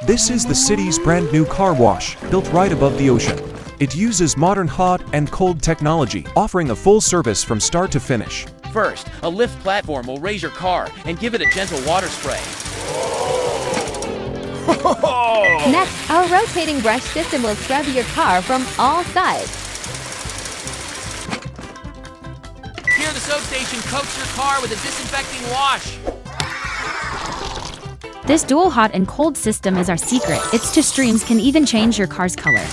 This is the city's brand new car wash, built right above the ocean. It uses modern hot and cold technology, offering a full service from start to finish. First, a lift platform will raise your car and give it a gentle water spray. Next, our rotating brush system will scrub your car from all sides. Here, the soap station coats your car with a disinfecting wash. This dual hot and cold system is our secret. Its two streams can even change your car's color.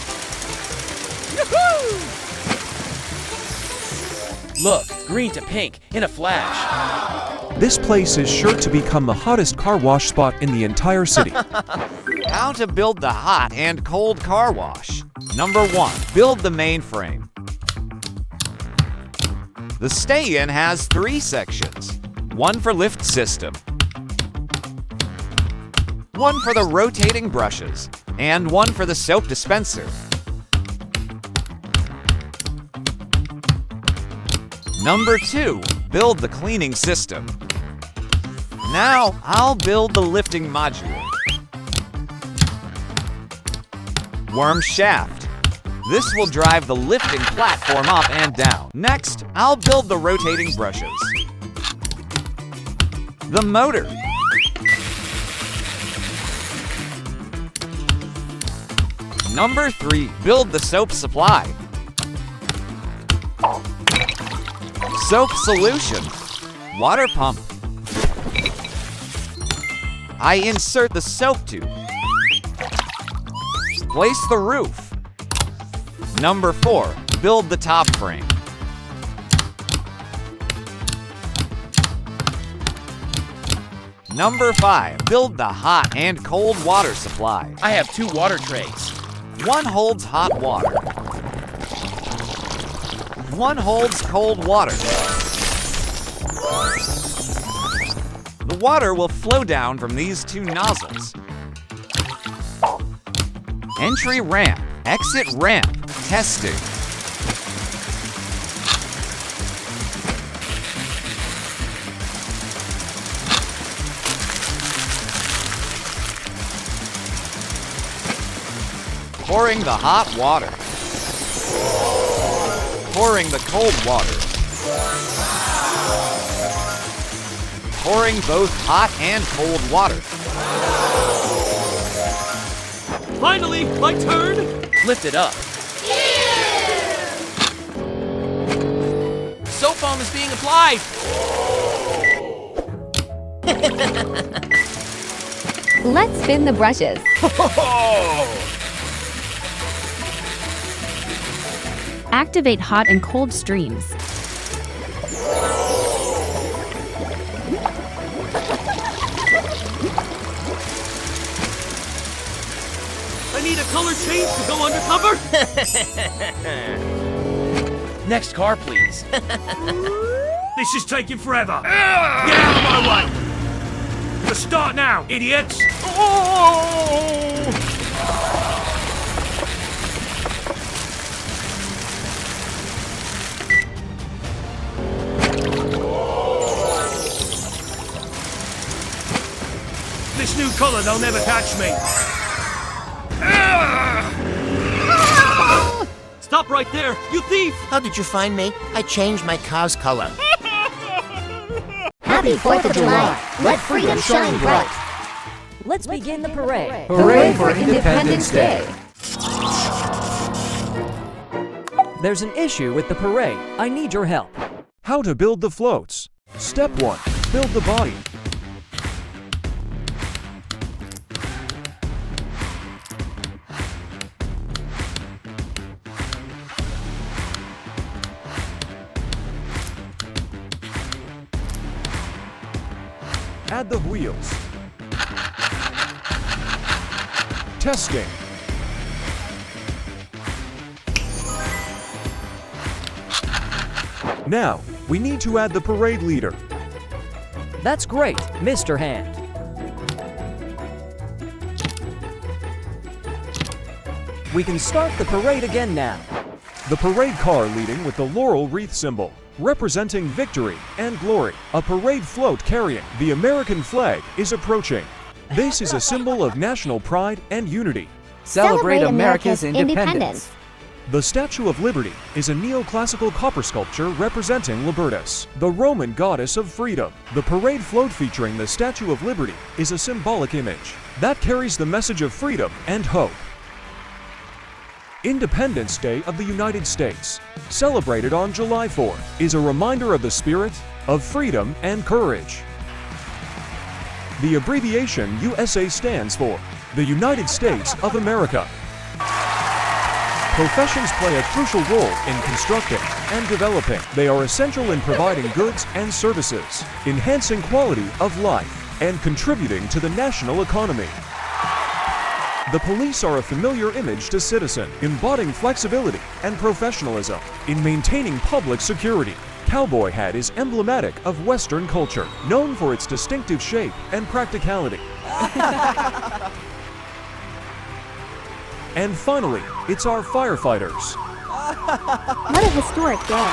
Look, green to pink in a flash. This place is sure to become the hottest car wash spot in the entire city. How to build the hot and cold car wash. Number 1, build the mainframe. The stay-in has 3 sections. One for lift system, one for the rotating brushes, and one for the soap dispenser. Number 2, build the cleaning system. Now, I'll build the lifting module. Worm shaft. This will drive the lifting platform up and down. Next, I'll build the rotating brushes. The motor. Number 3, build the soap supply. Soap solution. Water pump. I insert the soap tube. Place the roof. Number 4, build the top frame. Number 5, build the hot and cold water supply. I have 2 water trays. One holds hot water. One holds cold water. The water will flow down from these 2 nozzles. Entry ramp, exit ramp, testing. Pouring the hot water. Pouring the cold water. Pouring both hot and cold water. Finally, my turn! Lift it up. Soap foam is being applied. Let's spin the brushes. Activate hot and cold streams. I need a color change to go undercover! Next car, please. This is taking forever! Get out of my way! Let's start now, idiots! This new color, they'll never catch me! Stop right there, you thief! How did you find me? I changed my car's color. Happy 4th of July! Let freedom shine bright! Let's begin the parade. Hooray for Independence Day! There's an issue with the parade. I need your help. How to build the floats. Step 1, build the body. Add the wheels. Testing. Now, we need to add the parade leader. That's great, Mr. Hand. We can start the parade again now. The parade car leading with the laurel wreath symbol, representing victory and glory. A parade float carrying the American flag is approaching. This is a symbol of national pride and unity. Celebrate America's independence. The Statue of Liberty is a neoclassical copper sculpture representing Libertas, the Roman goddess of freedom. The parade float featuring the Statue of Liberty is a symbolic image that carries the message of freedom and hope. Independence Day of the United States, celebrated on July 4th, is a reminder of the spirit of freedom and courage. The abbreviation USA stands for the United States of America. Professions play a crucial role in constructing and developing. They are essential in providing goods and services, enhancing quality of life, and contributing to the national economy. The police are a familiar image to citizens, embodying flexibility and professionalism in maintaining public security. Cowboy hat is emblematic of Western culture, known for its distinctive shape and practicality. And finally, it's our firefighters. What a historic day.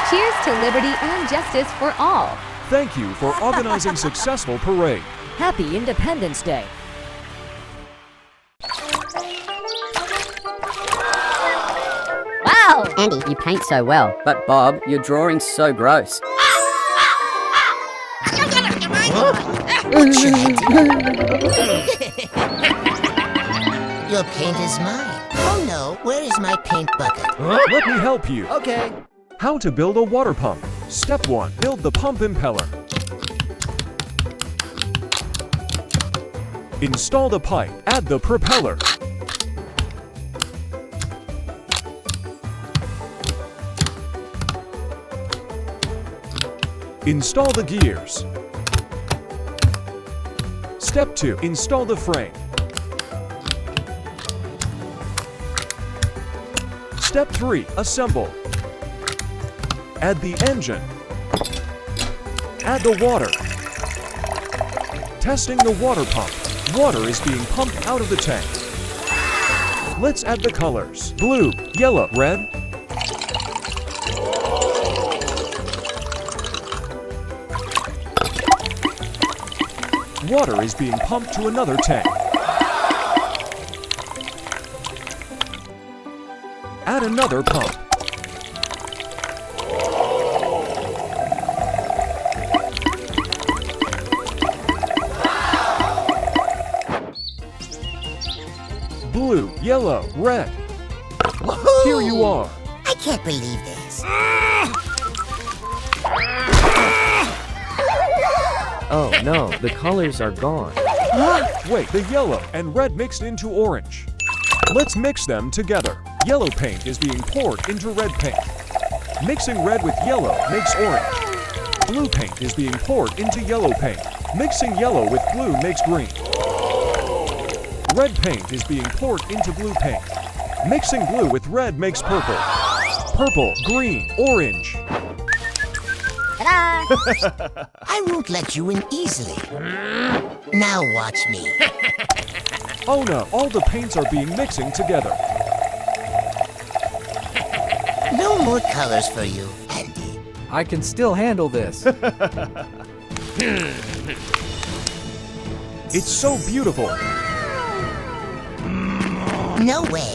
Cheers to liberty and justice for all. Thank you for organizing successful parade. Happy Independence Day. Wow! Andy, you paint so well. But Bob, your drawing's so gross. Your paint is mine. Oh no, where is my paint bucket? Let me help you. Okay. How to build a water pump. Step 1. Build the pump impeller. Install the pipe. Add the propeller. Install the gears. Step 2. Install the frame. Step 3. Assemble. Add the engine. Add the water. Testing the water pump. Water is being pumped out of the tank. Let's add the colors. Blue, yellow, red. Water is being pumped to another tank. Add another pump. Blue, yellow, red. Woohoo! Here you are. I can't believe this. Oh no, the colors are gone. Wait, the yellow and red mixed into orange. Let's mix them together. Yellow paint is being poured into red paint. Mixing red with yellow makes orange. Blue paint is being poured into yellow paint. Mixing yellow with blue makes green. Red paint is being poured into blue paint. Mixing blue with red makes purple. Purple, green, orange. Ta-da! I won't let you in easily. Now watch me. Oh no, all the paints are being mixing together. No more colors for you, Andy. I can still handle this. It's so beautiful. No way.